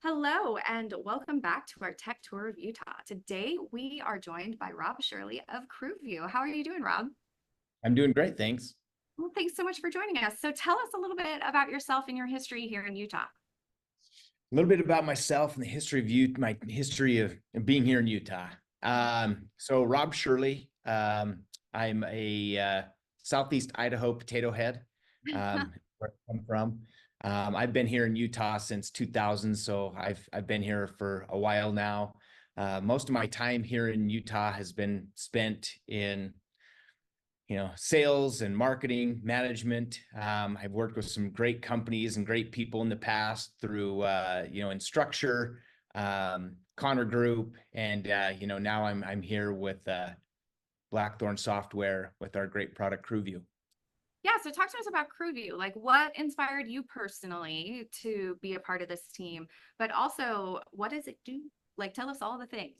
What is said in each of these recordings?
Hello, and welcome back to our tech tour of Utah. Today, we are joined by Rob Shirley of CrewView. How are you doing, Rob? I'm doing great, thanks. Well, thanks so much for joining us. So, tell us a little bit about yourself and your history here in Utah. A little bit about myself and the history of Utah, my history of being here in Utah. So Rob Shirley, I'm a Southeast Idaho potato head, where I come from. I've been here in Utah since 2000, so I've been here for a while now. Most of my time here in Utah has been spent in sales and marketing management. I've worked with some great companies and great people in the past through, Instructure, Connor Group, and now I'm here with Blackthorn Software with our great product CrewView. Yeah, so talk to us about CrewView. Like, what inspired you personally to be a part of this team? But also, what does it do? Like, tell us all the things.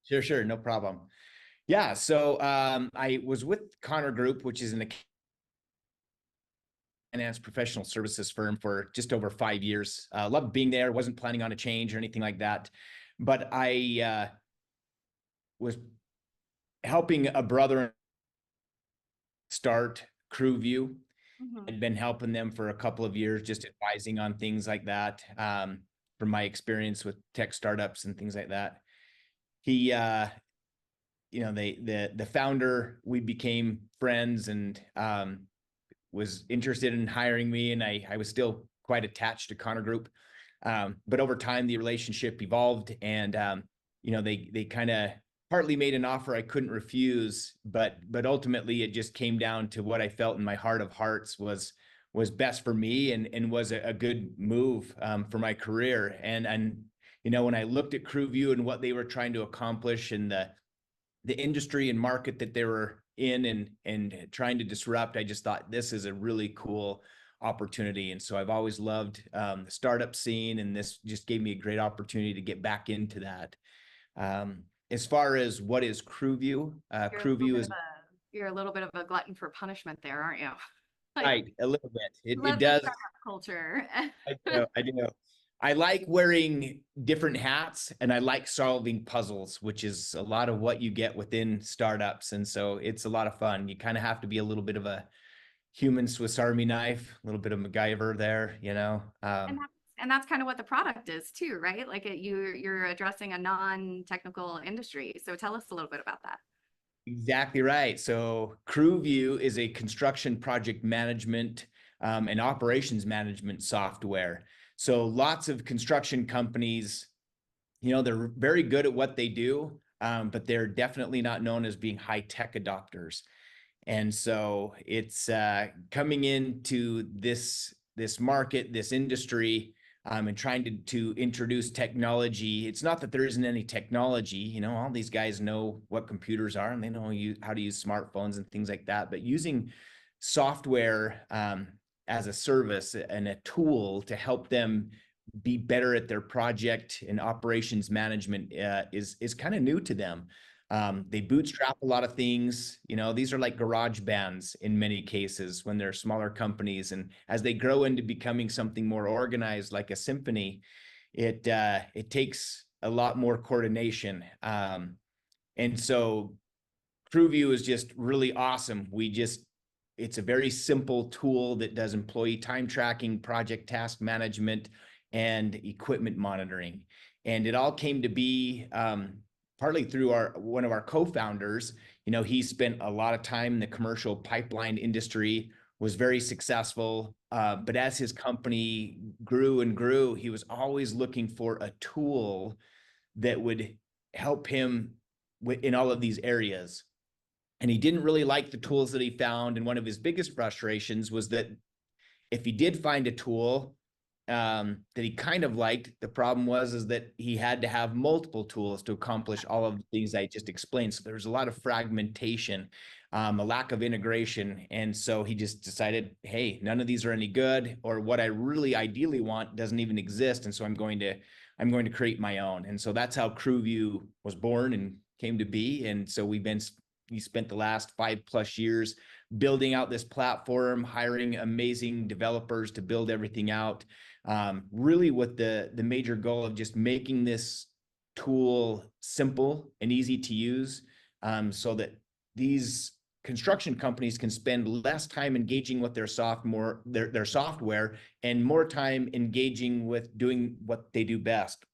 Sure, no problem. Yeah, so I was with Connor Group, which is an finance professional services firm for just over 5 years. Loved being there, wasn't planning on a change or anything like that. But I was helping a brother start CrewView. I'd been helping them for a couple of years, just advising on things like that, from my experience with tech startups and things like that. He, the founder, we became friends, and was interested in hiring me, and I was still quite attached to Connor Group. But over time, the relationship evolved, and they kind of partly made an offer I couldn't refuse, but ultimately it just came down to what I felt in my heart of hearts was best for me, and was a good move for my career. And when I looked at CrewView and what they were trying to accomplish, and the industry and market that they were in, and trying to disrupt, I just thought this is a really cool opportunity. And so I've always loved the startup scene, and this just gave me a great opportunity to get back into that. As far as what is CrewView, CrewView is You're a little bit of a glutton for punishment there, aren't you? Like, right, a little bit. It love the does. startup culture. I do. I like wearing different hats, and I like solving puzzles, which is a lot of what you get within startups. And so it's a lot of fun. You kind of have to be a little bit of a human Swiss Army knife, a little bit of MacGyver there. And that's kind of what the product is too, right? Like you're addressing a non-technical industry. So tell us a little bit about that. Exactly right. So CrewView is a construction project management and operations management software. So lots of construction companies, they're very good at what they do, but they're definitely not known as being high-tech adopters. And so it's coming into this market, this industry, and trying to introduce technology. It's not that there isn't any technology. All these guys know what computers are, and they know how to use smartphones and things like that. But using software as a service and a tool to help them be better at their project and operations management is kind of new to them. They bootstrap a lot of things. These are like garage bands in many cases when they're smaller companies. And as they grow into becoming something more organized, like a symphony, it takes a lot more coordination. And so CrewView is just really awesome. It's a very simple tool that does employee time tracking, project task management, and equipment monitoring. And it all came to be partly through one of our co-founders. He spent a lot of time in the commercial pipeline industry, was very successful. But as his company grew and grew, he was always looking for a tool that would help him in all of these areas. And he didn't really like the tools that he found. And one of his biggest frustrations was that if he did find a tool that he kind of liked, the problem was that he had to have multiple tools to accomplish all of the things I just explained. So there's a lot of fragmentation, a lack of integration. And so he just decided, hey, none of these are any good, or what I really ideally want doesn't even exist. And so I'm going to create my own. And so that's how CrewView was born and came to be. And so we spent the last 5+ years building out this platform, hiring amazing developers to build everything out, really with the major goal of just making this tool simple and easy to use, so that these construction companies can spend less time engaging with their software and more time engaging with doing what they do best,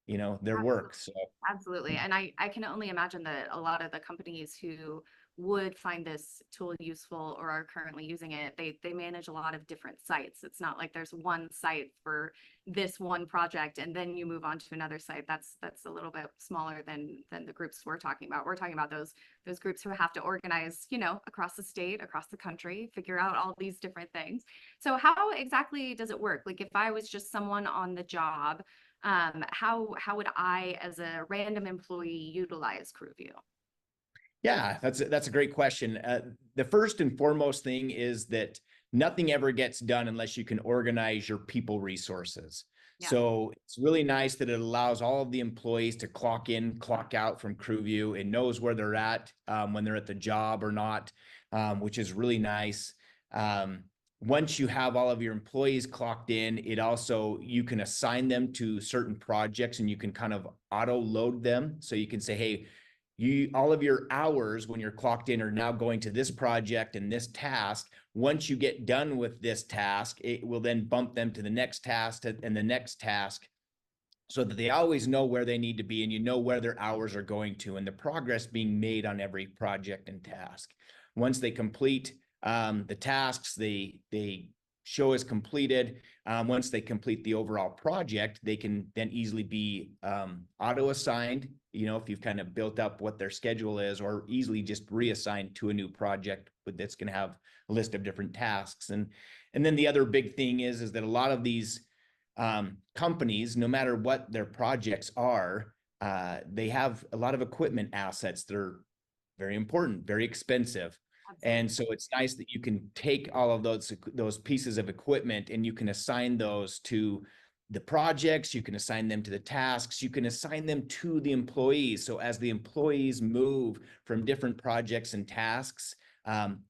their work. So Absolutely. And I can only imagine that a lot of the companies who would find this tool useful or are currently using it, they manage a lot of different sites. It's not like there's one site for this one project and then you move on to another site. That's a little bit smaller than the groups we're talking about. We're talking about those groups who have to organize, across the state, across the country, figure out all these different things. So how exactly does it work? Like if I was just someone on the job, how would I, as a random employee, utilize CrewView? yeah, that's a great question. The first and foremost thing is that nothing ever gets done unless you can organize your people resources. Yeah, So it's really nice that it allows all of the employees to clock in, clock out from CrewView. It knows where they're at, when they're at the job or not, which is really nice. Once you have all of your employees clocked in, you can assign them to certain projects and you can kind of auto load them. So you can say, hey, all of your hours when you're clocked in are now going to this project and this task. Once you get done with this task, it will then bump them to the next task and the next task, so that they always know where they need to be and where their hours are going to and the progress being made on every project and task. Once they complete the tasks, they show as completed. Once they complete the overall project, they can then easily be auto assigned, if you've kind of built up what their schedule is, or easily just reassigned to a new project that's going to have a list of different tasks. And then the other big thing is that a lot of these companies, no matter what their projects are, they have a lot of equipment assets that are very important, very expensive. absolutely. And so it's nice that you can take all of those pieces of equipment and you can assign those to the projects, you can assign them to the tasks, you can assign them to the employees. So as the employees move from different projects and tasks,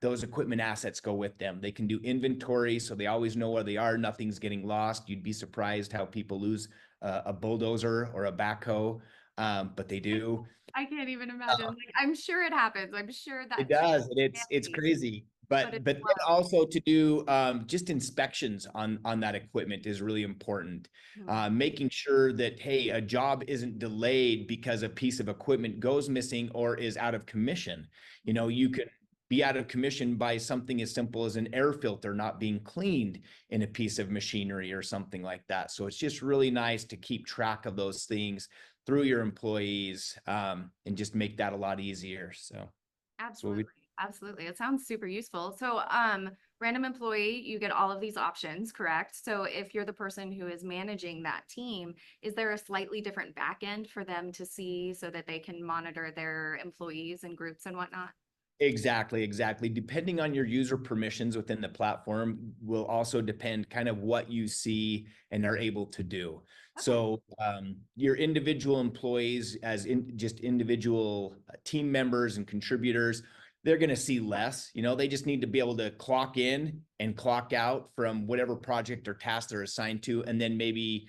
those equipment assets go with them. They can do inventory, so they always know where they are. Nothing's getting lost. You'd be surprised how people lose a bulldozer or a backhoe, but they do. I can't even imagine. Like, I'm sure it happens. I'm sure It that shit does, and is it's nasty, crazy. but But it's then slow. also to do just inspections on that equipment is really important. Mhm. Making sure that, hey, a job isn't delayed because a piece of equipment goes missing or is out of commission. You can be out of commission by something as simple as an air filter not being cleaned in a piece of machinery or something like that. So it's just really nice to keep track of those things through your employees, and just make that a lot easier. So that's what Absolutely. we Absolutely. It sounds super useful. So, random employee, you get all of these options, correct? So if you're the person who is managing that team, is there a slightly different back end for them to see so that they can monitor their employees and groups and whatnot? Exactly. Depending on your user permissions within the platform will also depend kind of what you see and are able to do. Okay. So your individual employees just individual team members and contributors, they're going to see less. They just need to be able to clock in and clock out from whatever project or task they're assigned to, and then maybe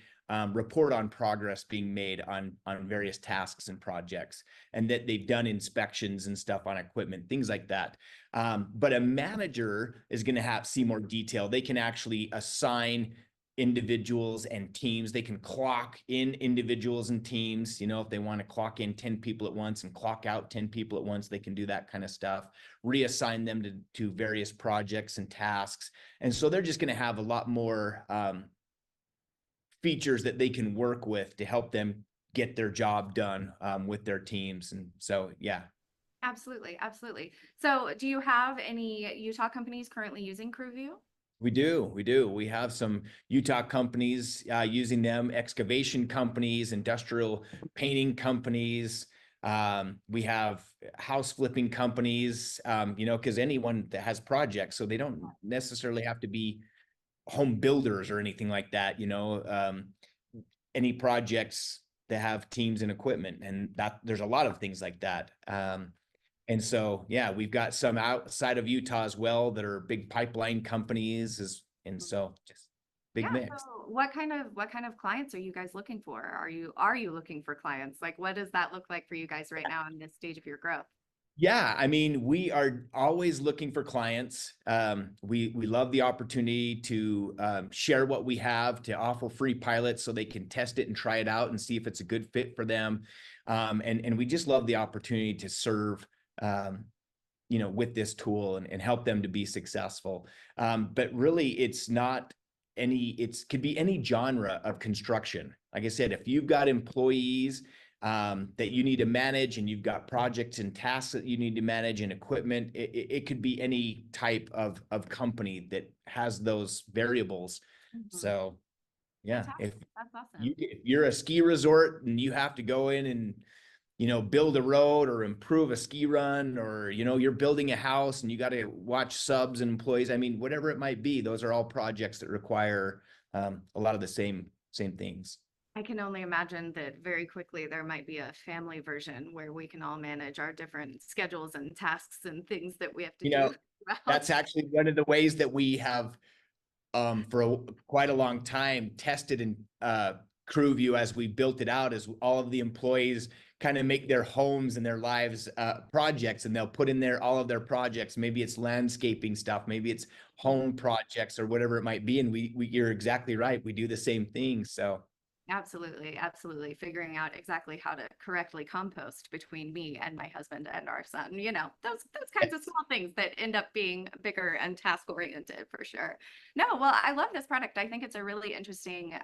report on progress being made on various tasks and projects, and that they've done inspections and stuff on equipment, things like that. But a manager is going to see more detail. They can actually assign individuals and teams. They can clock in individuals and teams. If they want to clock in 10 people at once and clock out 10 people at once, they can do that kind of stuff, reassign them to various projects and tasks. And so they're just going to have a lot more features that they can work with to help them get their job done, with their teams. And so, yeah, Absolutely. Absolutely. So do you have any Utah companies currently using CrewView? we do. We have some Utah companies using them, excavation companies, industrial painting companies. We have house flipping companies, because anyone that has projects, so they don't necessarily have to be home builders or anything like that, any projects that have teams and equipment, and that there's a lot of things like that. And so, yeah, we've got some outside of Utah as well that are big pipeline companies, and so just big Yeah. mix. So what kind of clients are you guys looking for? Are you looking for clients? Like what does that look like for you guys right now in this stage of your growth? Yeah, I mean, we are always looking for clients. We love the opportunity to share what we have, to offer free pilots so they can test it and try it out and see if it's a good fit for them. And we just love the opportunity to serve um, with this tool and help them to be successful. But really, it's not it could be any genre of construction. Like I said, if you've got employees that you need to manage and you've got projects and tasks that you need to manage and equipment, it could be any type of company that has those variables. Mhm. So yeah, Fantastic. That's awesome. if you're a ski resort and you have to go in and build a road or improve a ski run, or, you're building a house and you got to watch subs and employees. I mean, whatever it might be, those are all projects that require a lot of the same things. I can only imagine that very quickly there might be a family version where we can all manage our different schedules and tasks and things that we have to You do know, throughout. that's actually one of the ways that we have for quite a long time tested in CrewView as we built it out, is all of the employees kind of make their homes and their lives projects, and they'll put in there all of their projects. Maybe it's landscaping stuff, maybe it's home projects or whatever it might be. And you're exactly right. We do the same thing. So Absolutely, absolutely. Figuring out exactly how to correctly compost between me and my husband and our son, those kinds of small things that end up being bigger and task oriented for sure. No, well, I love this product. I think it's a really interesting,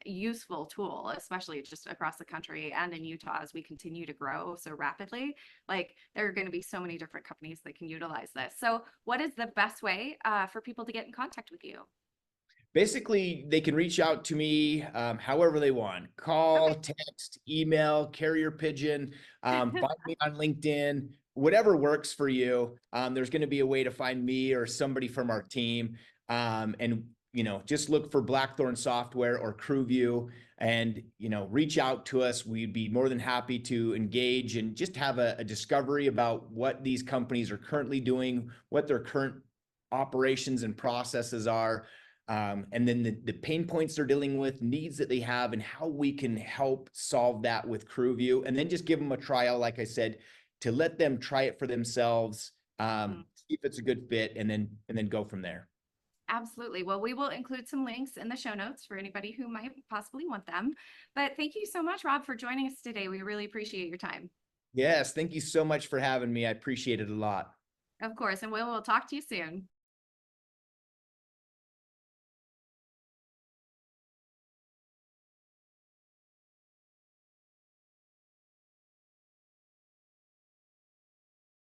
useful tool, especially just across the country and in Utah as we continue to grow so rapidly. Like there are going to be so many different companies that can utilize this. So, what is the best way for people to get in contact with you? basically, they can reach out to me however they want. Call, text, email, carrier pigeon, find me on LinkedIn, whatever works for you. There's going to be a way to find me or somebody from our team. And, just look for Blackthorn Software or CrewView and, reach out to us. We'd be more than happy to engage and just have a discovery about what these companies are currently doing, what their current operations and processes are, and then the pain points they're dealing with, needs that they have, and how we can help solve that with CrewView. And then just give them a trial, like I said, to let them try it for themselves, Mhm. see if it's a good fit, and then go from there. Absolutely. Well, we will include some links in the show notes for anybody who might possibly want them. But thank you so much, Rob, for joining us today. We really appreciate your time. Yes, thank you so much for having me. I appreciate it a lot. Of course, and we will talk to you soon.